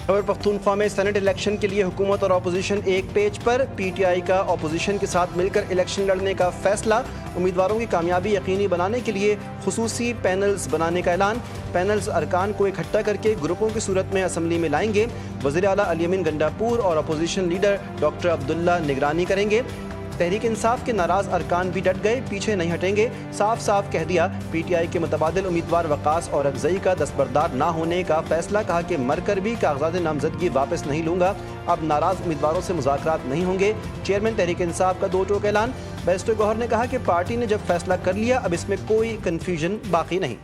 खैबर पख्तूनख्वा में senate election के लिए हुकूमत और अपोजिशन एक पेज पर। PTI का अपोजिशन के साथ मिलकर इलेक्शन लड़ने का फैसला। उम्मीदवारों की कामयाबी यकीनी बनाने के लिए खुसूसी पैनल्स बनाने का ऐलान। पैनल्स अरकान को इकट्ठा करके ग्रुपों की सूरत में असम्बली में लाएंगे। वज़ीर आला अली अमीन गंडापुर और अपोजिशन लीडर डॉक्टर अब्दुल्ला निगरानी करेंगे। तहरीक इंसाफ के नाराज अरकान भी डट गए, पीछे नहीं हटेंगे। साफ साफ कह दिया PTI के मुतबादिल उम्मीदवार वकास और अफजई का दस्तबरदार ना होने का फैसला। कहा कि मरकर भी कागजात नामजदगी वापस नहीं लूंगा। अब नाराज उम्मीदवारों से मुज़ाकरात नहीं होंगे। चेयरमैन तहरीक इंसाफ का दो टोक ऐलान। बैरिस्टर गौहर ने कहा कि पार्टी ने जब फैसला कर लिया अब इसमें कोई कन्फ्यूजन बाकी नहीं।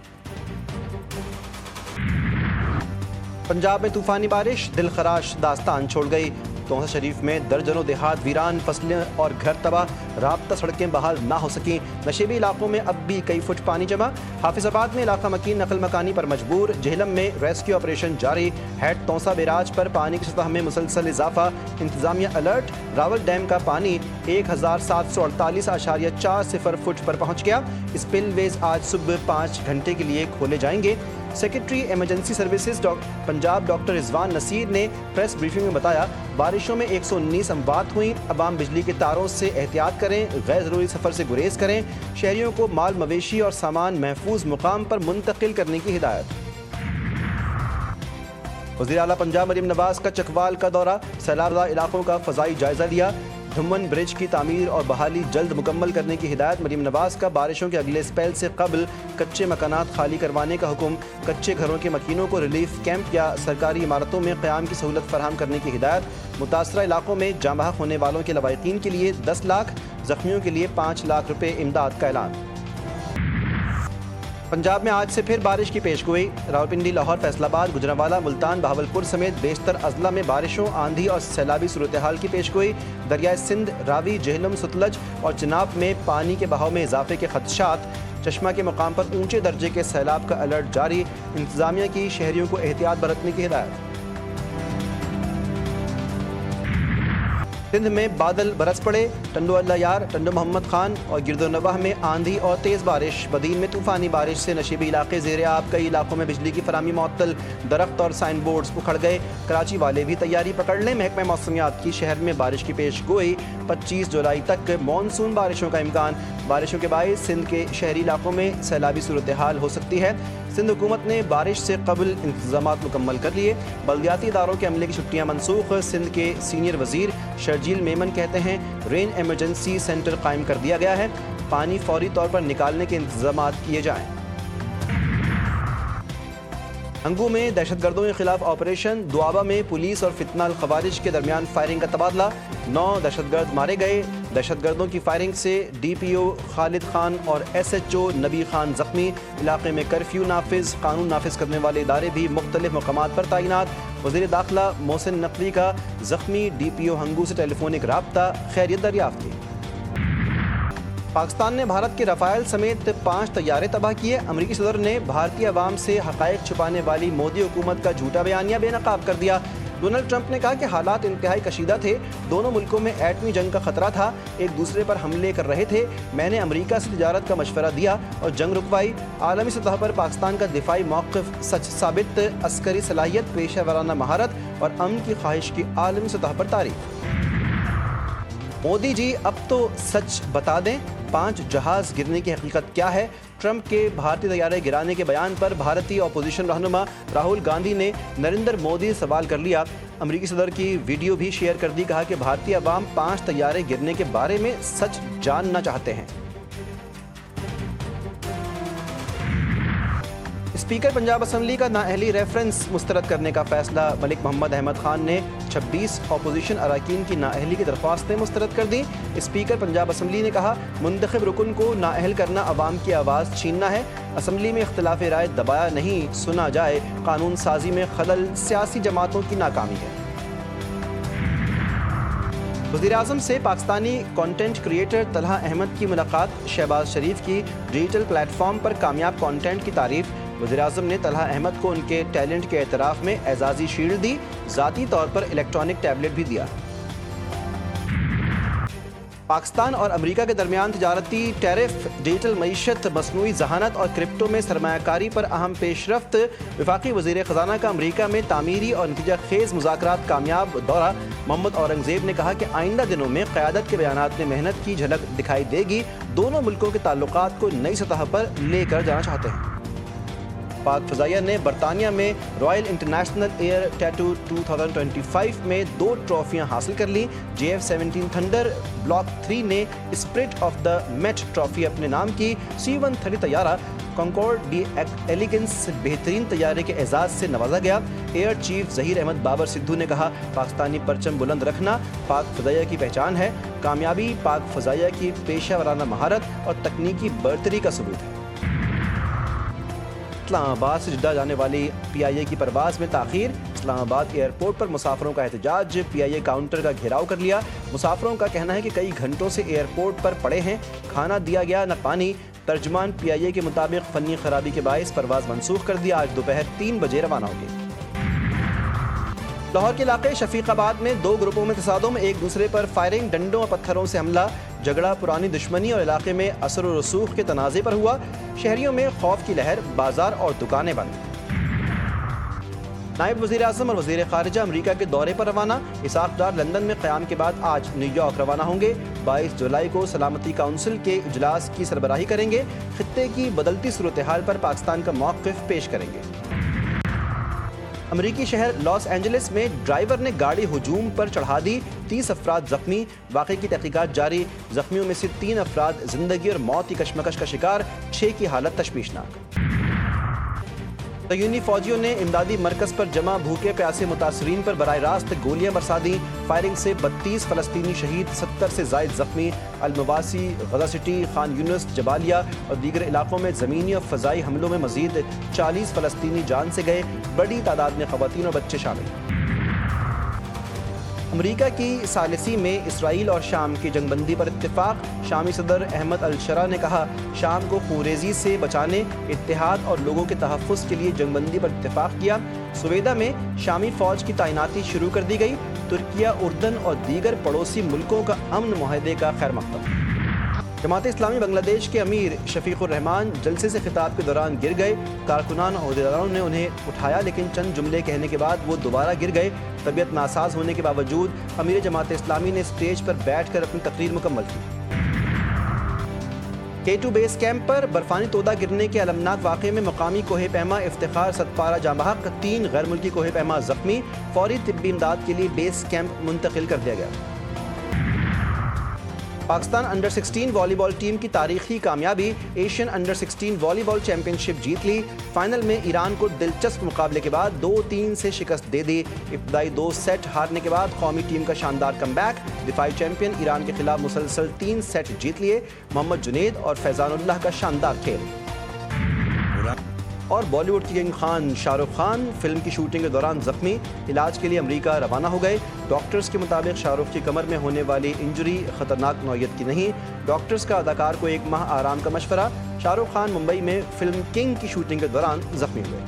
पंजाब में तूफानी बारिश दिलखराश दास्तान छोड़ गई। तोहफा शरीफ में दर्जनों देहात वीरान, फसलें और घर तबाह, राब्ता सड़कें बहाल ना हो सकीं। नशेबी इलाकों में अब भी कई फुट पानी जमा। हाफिजाबाद में इलाका मकीन नकल मकानी पर मजबूर। जेहलम में रेस्क्यू ऑपरेशन जारी। हैट तौसा बैराज पर पानी की सतह में मुसलसल इजाफा। इंतजामिया अलर्ट। रावल डैम का पानी 1748.40 फुट पर पहुंच गया। स्पिलवेज आज सुबह 5 घंटे के लिए खोले जाएंगे। Secretary emergency services Punjab doctor Rizwan Naseer ने प्रेस ब्रीफिंग में बताया, बारिशों में 119 अमवात हुई। अवाम बिजली के तारों से एहतियात करें, गैर ज़रूरी सफ़र से गुरेज करें। शहरियों को माल मवेशी और सामान महफूज मुकाम पर मुंतकिल करने की हिदायत। वज़ीर आला पंजाब मरीम नवाज का चकवाल का दौरा। सैलाबज़दा इलाकों का फ़ज़ाई जायज़ा लिया। धुम्मन ब्रिज की तामीर और बहाली जल्द मुकम्मल करने की हिदायत। मरीम नवाज का बारिशों के अगले स्पेल से कबल कच्चे मकानात खाली करवाने का हुक्म। कच्चे घरों के मकीनों को रिलीफ कैंप या सरकारी इमारतों में क़याम की सहूलत फराहम करने की हिदायत। मुतासरा इलाकों में जाँ बहक होने वालों के लवाहिकीन के लिए 10 लाख, ज़ख्मियों के लिए 5 लाख रुपये इमदाद का ऐलान। पंजाब में आज से फिर बारिश की पेशगोई। रावलपिंडी, लाहौर, फैसलाबाद, गुजरांवाला, मुल्तान, बहावलपुर समेत बेशतर अजला में बारिशों, आंधी और सैलाबी सूरत हाल की पेशगोई। दरियाए सिंध, रावी, जेहलम, सतलज और चिनाब में पानी के बहाव में इजाफे के खदशात। चश्मा के मकाम पर ऊंचे दर्जे के सैलाब का अलर्ट जारी। इंतजामिया की शहरियों को एहतियात बरतने की हिदायत। सिंध में बादल बरस पड़े। टंडो अल्लाह यार, टंडो मोहम्मद खान और गिरदोनवाह में आंधी और तेज़ बारिश। बदीन में तूफ़ानी बारिश से नशीबी इलाके ज़ेरे आब। कई इलाकों में बिजली की फराहमी मुअत्तल। दरख्त और साइन बोर्ड्स उखड़ गए। कराची वाले भी तैयारी पकड़ लें। महकमा मौसमियात की शहर में बारिश की पेश गोई। 25 जुलाई तक मानसून बारिशों का इम्कान। बारिशों के बायस सिंध के शहरी इलाकों में सैलाबी सूरत हाल हो सकती है। सिंध हुकूमत ने बारिश से कबल इंतजामात मुकम्मल कर लिए। बल्दियाती इदारों के अमले की छुट्टियाँ मनसूख। सिंध के सीनियर वजीर शर्जील मेमन कहते हैं, रेन एमरजेंसी सेंटर कायम कर दिया गया है। पानी फौरी तौर पर निकालने के इंतजामात किए जाएँ। अंगू में दहशतगर्दों के खिलाफ ऑपरेशन। दुआबा में पुलिस और फितनाल खवारिज के दरमियान फायरिंग का तबादला। 9 दहशतगर्द मारे गए। दहशतगर्दों की फायरिंग से DPO खालिद खान और SHO नबी खान जख्मी। इलाके में कर्फ्यू नाफिज। कानून नाफिज करने वाले इदारे भी मुख्तलिफ मकामात पर तैनात। वज़ीर दाखिला मोहसिन नकवी का जख्मी DPO हंगू से टेलीफोनिक राब्ता, खैरियत दरियाफ्त की। पाकिस्तान ने भारत के रफ़ाइल समेत 5 तैयारे तबाह किए। अमरीकी सदर ने भारतीय अवाम से हक़ाइक़ छुपाने वाली मोदी हुकूमत का झूठा बयानिया बेनकाब कर दिया। डोनाल्ड ट्रंप ने कहा कि हालात इंतहाई कशीदा थे। दोनों मुल्कों में एटमी जंग का खतरा था, एक दूसरे पर हमले कर रहे थे। मैंने अमरीका से तिजारत का मशवरा दिया और जंग रुकवाई। आलमी सतह पर पाकिस्तान का दिफाई मौक़िफ़ सच साबित। अस्करी सलाहियत, पेशा वराना महारत और अमन की ख्वाहिश की आलमी सतह पर तारीफ। मोदी जी अब तो सच बता दें, 5 जहाज़ गिरने की हकीकत क्या है? ट्रंप के भारतीय तैयारे गिराने के बयान पर भारतीय अपोजिशन रहनुमा राहुल गांधी ने नरेंद्र मोदी से सवाल कर लिया। अमरीकी सदर की वीडियो भी शेयर कर दी। कहा कि भारतीय अवाम 5 तैयारे गिरने के बारे में सच जानना चाहते हैं। स्पीकर पंजाब असम्बली का नाअहली रेफरेंस मुस्तरद करने का फैसला। मलिक मोहम्मद अहमद खान ने 26 अपोजिशन अरकान की नाअहली की दरख्वास्तें मुस्तरद कर दी। स्पीकर पंजाब असम्बली ने कहा, मुंतखब रुकन को नाअहल करना अवाम की आवाज़ छीनना है। असम्बली में इख्तिलाफ राय दबाया नहीं सुना जाए। कानून साजी में खलल सियासी जमातों की नाकामी है। वज़ीर-ए-आज़म से पाकिस्तानी कंटेंट क्रिएटर तलहा अहमद की मुलाकात। शहबाज शरीफ की डिजिटल प्लेटफॉर्म पर कामयाब कंटेंट की तारीफ। वज़ीर-ए-आज़म ने तलहा अहमद को उनके टैलेंट के एतराफ़ में एजाज़ी शील्ड दी। ज़ाती तौर पर इलेक्ट्रॉनिक टैबलेट भी दिया। پاکستان اور امریکہ کے درمیان تجارتی ٹیرف، ڈیجیٹل معیشت، مصنوعی ذہانت اور کرپٹو میں سرمایہ کاری پر اہم پیش رفت۔ وفاقی وزیر خزانہ کا امریکہ میں تعمیری اور نتیجہ خیز مذاکرات کامیاب دورہ۔ محمد اورنگزیب نے کہا کہ آئندہ دنوں میں قیادت کے بیانات میں محنت کی جھلک دکھائی دے گی، دونوں ملکوں کے تعلقات کو نئی سطح پر لے کر جانا چاہتے ہیں۔ پاک فضائیہ نے برطانیہ میں رائل انٹرنیشنل ایئر ٹیٹو 2025 میں 2 ٹرافیاں حاصل کر لیں۔ JF-17 تھنڈر بلاک 3 نے spirit of the mat trophy اپنے نام کی۔ C-130 طیارہ کنکورڈ ڈی ایلیگنس بہترین طیارے کے اعزاز سے نوازا گیا۔ ایئر چیف ظہیر احمد بابر سدھو نے کہا، پاکستانی پرچم بلند رکھنا پاک فضائیہ کی پہچان ہے۔ کامیابی پاک فضائیہ کی پیشہ ورانہ مہارت اور تکنیکی برتری کا ثبوت ہے۔ اسلام آباد سے جدہ جانے والی PIA کی پرواز میں تاخیر۔ اسلام آباد ایئرپورٹ پر مسافروں کا احتجاج، PIA کاؤنٹر کا گھیراؤ کر لیا۔ مسافروں کا کہنا ہے کہ کئی گھنٹوں سے ایئرپورٹ پر پڑے ہیں، کھانا دیا گیا نہ پانی۔ ترجمان PIA کے مطابق فنی خرابی کے باعث پرواز منسوخ کر دیا، آج دوپہر 3 بجے روانہ ہوگی۔ لاہور کے علاقے شفیق آباد میں 2 گروپوں میں تصادم، ایک دوسرے پر فائرنگ، ڈنڈوں اور پتھروں سے حملہ۔ جھگڑا پرانی دشمنی اور علاقے میں اثر و رسوخ کے تنازع پر ہوا۔ شہریوں میں خوف کی لہر، بازار اور دکانیں بند۔ نائب وزیر اعظم اور وزیر خارجہ امریکہ کے دورے پر روانہ۔ اسحاق ڈار لندن میں قیام کے بعد آج نیو یارک روانہ ہوں گے۔ 22 جولائی کو سلامتی کونسل کے اجلاس کی سربراہی کریں گے۔ خطے کی بدلتی صورتحال پر پاکستان کا موقف پیش کریں گے۔ امریکی شہر لاس اینجلس میں ڈرائیور نے گاڑی ہجوم پر چڑھا دی، 30 افراد زخمی۔ واقعے کی تحقیقات جاری، زخمیوں میں سے 3 افراد زندگی اور موت کی کشمکش کا شکار، 6 کی حالت تشویشناک۔ صہیونی فوجیوں نے امدادی مرکز پر جمع بھوکے پیاسے متاثرین پر براہ راست گولیاں برسا دیں۔ فائرنگ سے 32 فلسطینی شہید، 70 سے زائد زخمی۔ المواسی، غزہ سٹی، خان یونس، جبالیہ اور دیگر علاقوں میں زمینی اور فضائی حملوں میں مزید 40 فلسطینی جان سے گئے، بڑی تعداد میں خواتین اور بچے شامل۔ امریکہ کی ثالثی میں اسرائیل اور شام کی جنگ بندی پر اتفاق۔ شامی صدر احمد الشرا نے کہا، شام کو خونریزی سے بچانے، اتحاد اور لوگوں کے تحفظ کے لیے جنگ بندی پر اتفاق کیا۔ سویدا میں شامی فوج کی تعیناتی شروع کر دی گئی۔ ترکیہ، اردن اور دیگر پڑوسی ملکوں کا امن معاہدے کا خیر مقدم۔ جماعت اسلامی بنگلہ دیش کے امیر شفیق الرحمان جلسے سے خطاب کے دوران گر گئے۔ کارکنان اور عہدیداروں نے انہیں اٹھایا، لیکن چند جملے کہنے کے بعد وہ دوبارہ گر گئے۔ طبیعت ناساز ہونے کے باوجود امیر جماعت اسلامی نے اسٹیج پر بیٹھ کر اپنی تقریر مکمل کی۔ K2 بیس کیمپ پر برفانی تودہ گرنے کے المناک واقعے میں مقامی کوہ پیما افتخار ستپارہ جاں بحق، 3 غیر ملکی کوہ پیما زخمی، فوری طبی امداد کے لیے بیس کیمپ منتقل کر دیا گیا۔ پاکستان انڈر 16 والی بال ٹیم کی تاریخی کامیابی، ایشین انڈر 16 والی بال چیمپئن شپ جیت لی۔ فائنل میں ایران کو دلچسپ مقابلے کے بعد 2-3 سے شکست دے دی۔ ابتدائی 2 سیٹ ہارنے کے بعد قومی ٹیم کا شاندار کم بیک، دفاعی چیمپئن ایران کے خلاف مسلسل 3 سیٹ جیت لیے۔ محمد جنید اور فیضان اللہ کا شاندار کھیل۔ اور بالی ووڈ کی کنگ خان شاہ رخ خان فلم کی شوٹنگ کے دوران زخمی، علاج کے لیے امریکہ روانہ ہو گئے۔ ڈاکٹرز کے مطابق شاہ رخ کی کمر میں ہونے والی انجری خطرناک نوعیت کی نہیں۔ ڈاکٹرز کا اداکار کو 1 ماہ آرام کا مشورہ۔ شاہ رخ خان ممبئی میں فلم کنگ کی شوٹنگ کے دوران زخمی ہوئے۔